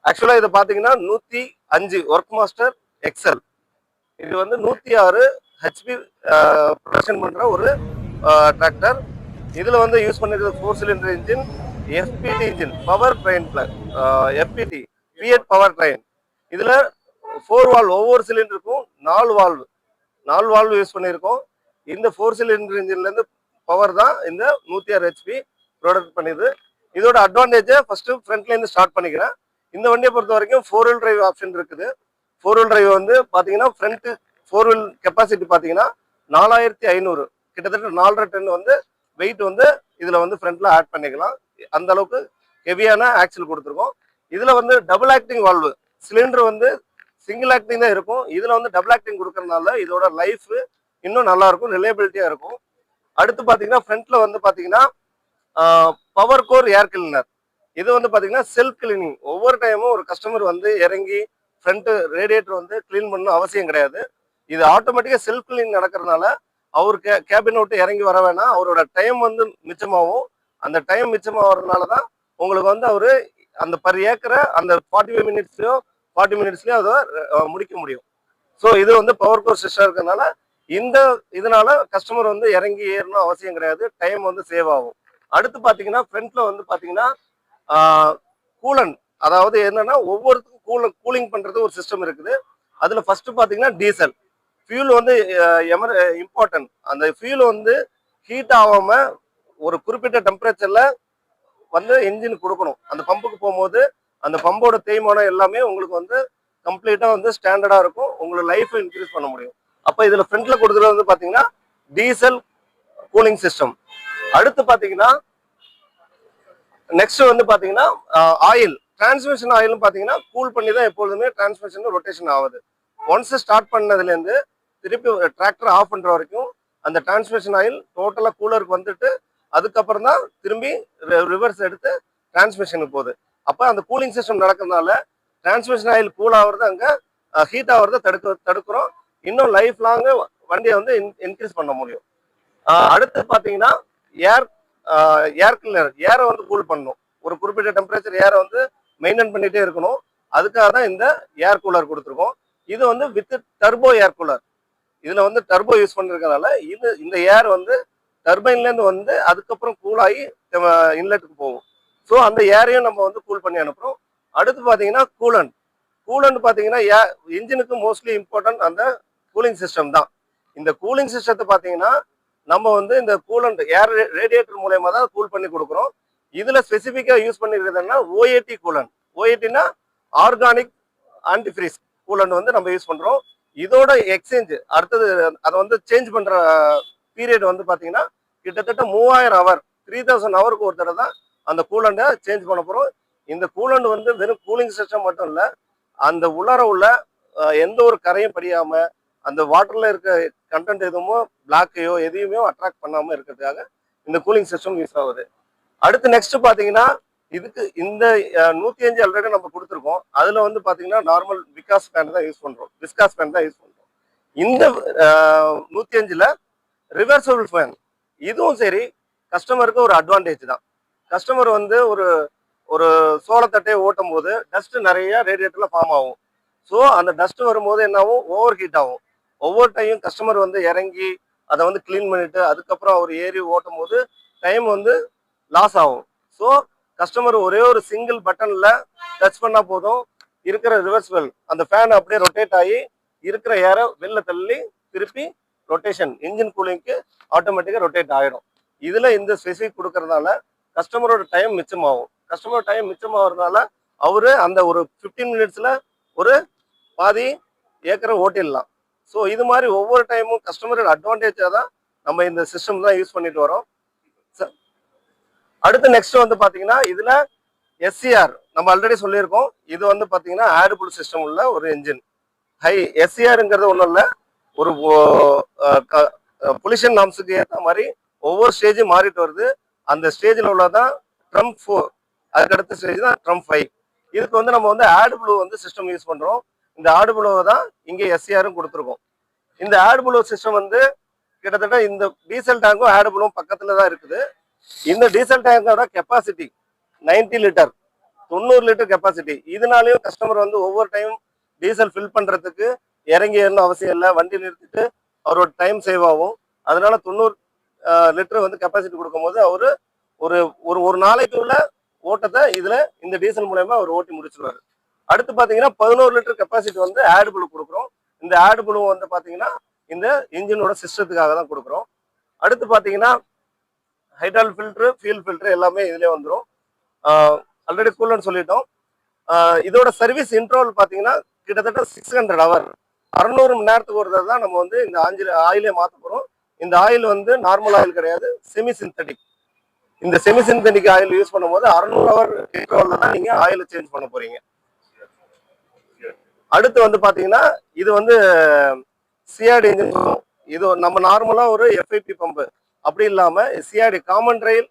ஆக்சுவலா இது பாத்தீங்கன்னா 105 ஒர்க் மாஸ்டர் எக்ஸல். இது வந்து 106 ஹெச்பி ப்ரொடக்ஷன் பண்ற ஒரு டிராக்டர். இதுல வந்து யூஸ் பண்ணிருக்கிறது 4 cylinder engine, FPT engine, power train plug, FPT பிஎட் பவர் ட்ரெயின். இதுல 4 வால்வ், ஒவ்வொரு சிலிண்டருக்கும் 4 வால்வ் யூஸ் பண்ணியிருக்கோம். இந்த 4 சிலிண்டர் இன்ஜின்ல இருந்து பவர் தான் இந்த 106 ஹெச்பி ப்ரொடக்ட் பண்ணுது. இதோட அட்வான்டேஜை ஃபர்ஸ்ட் ஃப்ரண்ட்ல இருந்து ஸ்டார்ட் பண்ணிக்கிறேன். இந்த வண்டியை பொறுத்த வரைக்கும் 4 வீல் டிரைவ் ஆப்ஷன் இருக்குது. 4 வீல் டிரைவ் வந்து பாத்தீங்கன்னா ஃப்ரண்ட் 4 வீல் கெப்பாசிட்டி பாத்தீங்கன்னா 4500, கிட்டத்தட்ட 4.5 டன் வந்து வெயிட் வந்து இதுல வந்து ஃப்ரண்ட்ல ஆட் பண்ணிக்கலாம். அந்த அளவுக்கு ஹெவியான ஆக்சில் கொடுத்துருக்கோம். இதுல வந்து டபுள் ஆக்டிங் வால்வு, சிலிண்டர் வந்து சிங்கிள் ஆக்டிங் தான் இருக்கும். இதுல வந்து டபுள் ஆக்டிங் கொடுக்கறதுனால இதோட லைஃப் இன்னும் நல்லா இருக்கும், ரிலையபிலிட்டியா இருக்கும். அடுத்து பாத்தீங்கன்னா ஃப்ரண்ட்ல வந்து பாத்தீங்கன்னா பவர் கோர் ஏர் கிளீனர். இது வந்து பாத்தீங்கன்னா செல்ஃப் கிளீனிங். ஒவ்வொரு டைமும் ஒரு கஸ்டமர் வந்து இறங்கி ஃப்ரண்ட் ரேடியேட்டர் வந்து கிளீன் பண்ணணும் அவசியம் கிடையாது. இது ஆட்டோமேட்டிக்கா செல்ஃப் கிளீன் நடக்கிறதுனால அவர் கேபின் விட்டு இறங்கி வர வேணாம். அவரோட டைம் வந்து மிச்சமாகும். அந்த டைம் மிச்சமாகறதுனால தான் உங்களுக்கு வந்து அவரு அந்த பர் ஏக்கரை அந்த 45 மினிட்ஸ்லயோ 40 மினிட்ஸ்லயோ அதை முடிக்க முடியும். ஸோ இது வந்து பவர் கோர் சிஸ்டம் இருக்கிறதுனால இதனால கஸ்டமர் வந்து இறங்கி ஏறணும் அவசியம் கிடையாது. டைம் வந்து சேவ் ஆகும். அடுத்து பாத்தீங்கன்னா ஃப்ரண்ட்ல வந்து பாத்தீங்கன்னா கூலன், அதாவது என்னன்னா ஒவ்வொருத்துக்கும் கூலிங் பண்றது ஒரு சிஸ்டம் இருக்குது. அதுல ஃபர்ஸ்ட் பாத்தீங்கன்னா டீசல் ஃபியூல் வந்து இம்பார்ட்டன்ட். அந்த ஃபியூல் வந்து ஹீட் ஆகாம ஒரு குறிப்பிட்ட டெம்பரேச்சர்ல வந்து என்ஜின் கொடுக்கணும். அந்த பம்புக்கு போகும்போது அந்த பம்போட தேய்மானம் எல்லாமே உங்களுக்கு வந்து கம்ப்ளீட்டா வந்து ஸ்டாண்டர்டா இருக்கும். உங்களோட லைஃப் இன்க்ரீஸ் பண்ண முடியும். அப்ப இதுல ஃப்ரண்ட்ல கொடுக்குறது வந்து பாத்தீங்கன்னா டீசல் கூலிங் சிஸ்டம். அடுத்து பாத்தீங்கன்னா நெக்ஸ்ட் வந்து பாத்தீங்கன்னா ஆயில், டிரான்ஸ்மிஷன் ஆயிலும் பாத்தீங்கன்னா கூல் பண்ணி தான் எப்பொழுதுமே டிரான்ஸ்மிஷன் ரொட்டேஷன் ஆகுது. ஒன்ஸ் ஸ்டார்ட் பண்ணதுல இருந்து திருப்பி டிராக்டர் ஆஃப் பண்ற வரைக்கும் அந்த டிரான்ஸ்மிஷன் ஆயில் டோட்டலா கூலருக்கு வந்துட்டு அதுக்கப்புறம் தான் திரும்பி ரிவர்ஸ் எடுத்து டிரான்ஸ்மிஷனுக்கு போகுது. அப்ப அந்த கூலிங் சிஸ்டம் நடக்கிறதுனால டிரான்ஸ்மிஷன் ஆயில் கூல் ஆகுறது அங்க ஹீட் ஆகுறத தடுக்கிறோம். இன்னும் லைஃப் லாங் வண்டியை வந்து இன்க்ரீஸ் பண்ண முடியும். அடுத்து பாத்தீங்கன்னா ஏர் கிளீனர், ஏரை வந்து கூல் பண்ணணும். ஒரு குறிப்பிட்ட டெம்பரேச்சர் ஏரை வந்து மெயின்டைன் பண்ணிட்டே இருக்கணும். அதுக்காக தான் இந்த ஏர் கூலர் கொடுத்துருக்கோம். இது வந்து வித் டர்போ ஏர் கூலர். இதுல வந்து டர்போ யூஸ் பண்ணிருக்கனால இந்த ஏர் வந்து டர்பைன்ல இருந்து வந்து அதுக்கப்புறம் கூலாகி இன்லெட்டுக்கு போகும். ஸோ அந்த ஏரையும் நம்ம வந்து கூல் பண்ணி அனுப்புறோம். அடுத்து பாத்தீங்கன்னா கூலண்ட் பாத்தீங்கன்னா இன்ஜினுக்கு மோஸ்ட்லி இம்பார்ட்டன்ட் அந்த கூலிங் சிஸ்டம் தான். இந்த கூலிங் சிஸ்டத்தை பாத்தீங்கன்னா நம்ம வந்து இந்த கூலண்ட் ஏர் ரேடியேட்டர் மூலயமா தான் கூல் பண்ணி கொடுக்குறோம். இதுல ஸ்பெசிபிக்கா யூஸ் பண்ணிருக்கிறதுனா ஓஏடி கூலண்ட். ஓஏடினா ஆர்கானிக் ஆன்டிஃப்ரீஸ் கூலண்ட் வந்து நம்ம யூஸ் பண்றோம். இதோட எக்ஸ்சேஞ்ச் அடுத்தது அதை வந்து சேஞ்ச் பண்ற பீரியட் வந்து பாத்தீங்கன்னா கிட்டத்தட்ட 3000 ஹவர், 3000 ஹவருக்கு ஒரு தடவை தான் அந்த கூலண்டை சேஞ்ச் பண்ண போறோம். இந்த கூலண்ட் வந்து வெறும் கூலிங் சிஸ்டம் மட்டும் இல்ல, அந்த உள்ளார உள்ள எந்த ஒரு கரையும் படியாம அந்த வாட்டர்ல இருக்க கண்டென்ட் எதுவுமோ பிளாக்கையோ எதையுமே அட்ராக்ட் பண்ணாம இருக்கிறதுக்காக இந்த கூலிங் சிஸ்டம் யூஸ் ஆகுது. அடுத்து நெக்ஸ்ட் பாத்தீங்கன்னா இதுக்கு இந்த 105 ஆல்ரெடி நம்ம கொடுத்துருக்கோம். அதுல வந்து பாத்தீங்கன்னா நார்மல் விஸ்காஸ் ஃபேன் தான் யூஸ் பண்றோம். இந்த 105ல ரிவர்சபிள் ஃபேன். இதுவும் சரி கஸ்டமருக்கு ஒரு அட்வான்டேஜ் தான். கஸ்டமர் வந்து ஒரு சோளத்தட்டையை ஓட்டும் போது டஸ்ட் நிறைய ரேடியேட்டர்ல ஃபார்ம் ஆகும். ஸோ அந்த டஸ்ட் வரும்போது என்ன ஆகும், ஓவர் ஹீட் ஆகும். ஒவ்வொரு டைம் கஸ்டமர் வந்து இறங்கி அதை வந்து கிளீன் பண்ணிட்டு அதுக்கப்புறம் அவர் ஏறி ஓட்டும் போது டைம் வந்து லாஸ் ஆகும். ஸோ கஸ்டமர் ஒரே ஒரு சிங்கிள் பட்டன்ல டச் பண்ணா போதும், இருக்கிற ரிவர்சபிள் அந்த ஃபேன் அப்படியே ரொட்டேட் ஆகி இருக்கிற ஏரை வெளில தள்ளி திருப்பி ரொட்டேஷன் இன்ஜின் கூலிங்க்கு ஆட்டோமேட்டிக்கா ரொட்டேட் ஆகிடும். இதுல இந்த ஸ்பெசிஃபிக் கொடுக்கறதுனால கஸ்டமரோட டைம் மிச்சமாகும். கஸ்டமர் டைம் மிச்சமாகறதுனால அவரு அந்த ஒரு 15 மினிட்ஸ்ல ஒரு பாதி ஏக்கரை ஓட்டிடலாம். ஸோ இது மாதிரி ஒவ்வொரு டைமும் கஸ்டமரோட அட்வான்டேஜாக தான் நம்ம இந்த சிஸ்டம் தான் யூஸ் பண்ணிட்டு வரோம். அடுத்து நெக்ஸ்ட் வந்து பாத்தீங்கன்னா இதுல எஸ்சிஆர் நம்ம ஆல்ரெடி சொல்லியிருக்கோம். இது வந்து பாத்தீங்கன்னா ஆடபிள் சிஸ்டம் உள்ள ஒரு என்ஜின். எஸ்சிஆருங்கிறது ஒன்றும் இல்லை, ஒரு பொல்யூஷன் நார்ம்ஸுக்கு ஏற்ற மாதிரி ஒவ்வொரு ஸ்டேஜும் மாறிட்டு வருது. அந்த ஸ்டேஜில் உள்ளதான் ட்ரம் 4, அதுக்கு அடுத்த ஸ்டேஜ் தான் ட்ரம் 5. இதுக்கு வந்து நம்ம வந்து ஆடபிள் வந்து சிஸ்டம் யூஸ் பண்றோம். இந்த ஆடபிள் தான் இங்கே எஸ்சிஆரும் கொடுத்துருக்கோம். இந்த ஆடபிள் சிஸ்டம் வந்து கிட்டத்தட்ட இந்த டீசல் டேங்கும் ஆடபிளும் பக்கத்துல தான் இருக்குது. இந்த டீசல் டேங்கோட கெப்பாசிட்டி 90 லிட்டர், 90 லிட்டர் கெப்பாசிட்டி. இதனாலயும் கஸ்டமர் வந்து ஒவ்வொரு டைம் டீசல் ஃபில் பண்றதுக்கு இறங்கி ஏறணும் அவசியம் இல்லை, வண்டி நிறுத்திட்டு அவரோட டைம் சேவ் ஆகும். அதனால 90 லிட்டர் வந்து கெப்பாசிட்டி கொடுக்கும்போது அவரு ஒரு ஒரு ஒரு நாளைக்கு உள்ள ஓட்டத்தை இதுல இந்த டீசல் மூலயமா அவர் ஓட்டி முடிச்சிருவாரு. அடுத்து பாத்தீங்கன்னா 11 லிட்டர் கெப்பாசிட்டி வந்து ஆடபிள் கொடுக்குறோம். இந்த ஆடபிள் வந்து பாத்தீங்கன்னா இந்த இன்ஜினோட சிஸ்டத்துக்காக தான் கொடுக்குறோம். அடுத்து பாத்தீங்கன்னா ஹைட்ராலிக் ஃபில்டர், ஃபியூல் ஃபில்டர் எல்லாமே இதுலயே வந்துடும். ஆல்ரெடி கூலன்னு சொல்லிட்டோம். இதோட சர்வீஸ் இன்டர்வல் பாத்தீங்கன்னா கிட்டத்தட்ட 600 ஹவர், 600 மணி நேரத்துக்கு ஒரு தடவை தான் நம்ம வந்து இந்த ஆயிலே மாற்ற போறோம். இந்த ஆயில் வந்து நார்மல் ஆயில் கிடையாது, செமி சிந்தட்டிக். இந்த செமி சிந்தட்டிக் ஆயில் யூஸ் பண்ணும்போது 600 ஹவர் இன்டர்வல்ல தான் நீங்க ஆயில் சேஞ்ச் பண்ண போறீங்க. அடுத்து வந்து பாத்தீங்கன்னா இது வந்து சிஆர்டி இன்ஜின். இது நம்ம நார்மலா ஒரு எஃப்ஐபி பம்பு அப்படி இல்லாம CRD common rail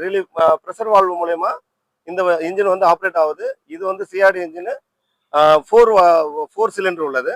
relief pressure valve மூலயமா இந்த இன்ஜின் வந்து ஆப்ரேட் ஆகுது. இது வந்து சிஆர்டி இன்ஜின் 4 சிலிண்டர் உள்ளது.